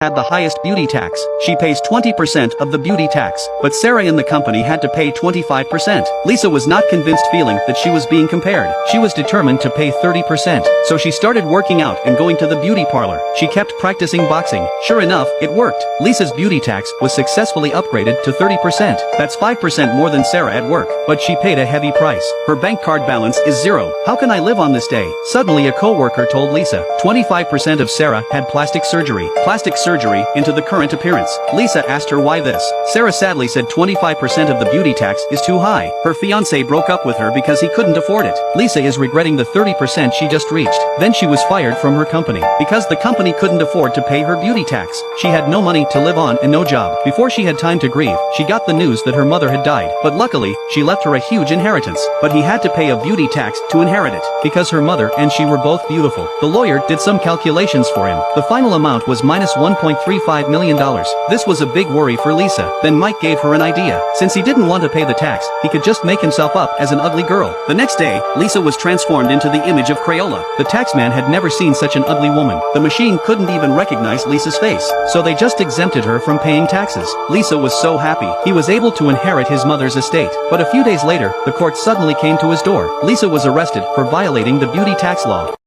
had the highest beauty tax. She pays 20% of the beauty tax, but Sarah in the company had to pay 25%. Lisa was not convinced, feeling that she was being compared. She was determined to pay 30%, so she started working out and going to the beauty parlor. She kept practicing boxing. Sure enough, it worked. Lisa's beauty tax was successfully upgraded to 30%. That's 5% more than Sarah at work, but she paid a heavy price. Her bank card balance is zero. How can I live on this day? Suddenly a co-worker told Lisa, 25% of Sarah had plastic surgery into the current appearance. Lisa asked her why this. Sarah sadly said 25% of the beauty tax is too high. Her fiancé broke up with her because he couldn't afford it. Lisa is regretting the 30% she just reached. Then she was fired from her company because the company couldn't afford to pay her beauty tax. She had no money to live on and no job. Before she had time to grieve, she got the news that her mother had died. But luckily, she left her a huge inheritance. But he had to pay a beauty tax to inherit it because her mother and she were both beautiful. The lawyer did some calculations for him. The final amount was minus $1.35 million. This was a big worry for Lisa. Then Mike gave her an idea. Since he didn't want to pay the tax, he could just make himself up as an ugly girl. The next day, Lisa was transformed into the image of Crayola. The taxman had never seen such an ugly woman. The machine couldn't even recognize Lisa's face, so they just exempted her from paying taxes. Lisa was so happy. He was able to inherit his mother's estate. But a few days later, the court suddenly came to his door. Lisa was arrested for violating the beauty tax law.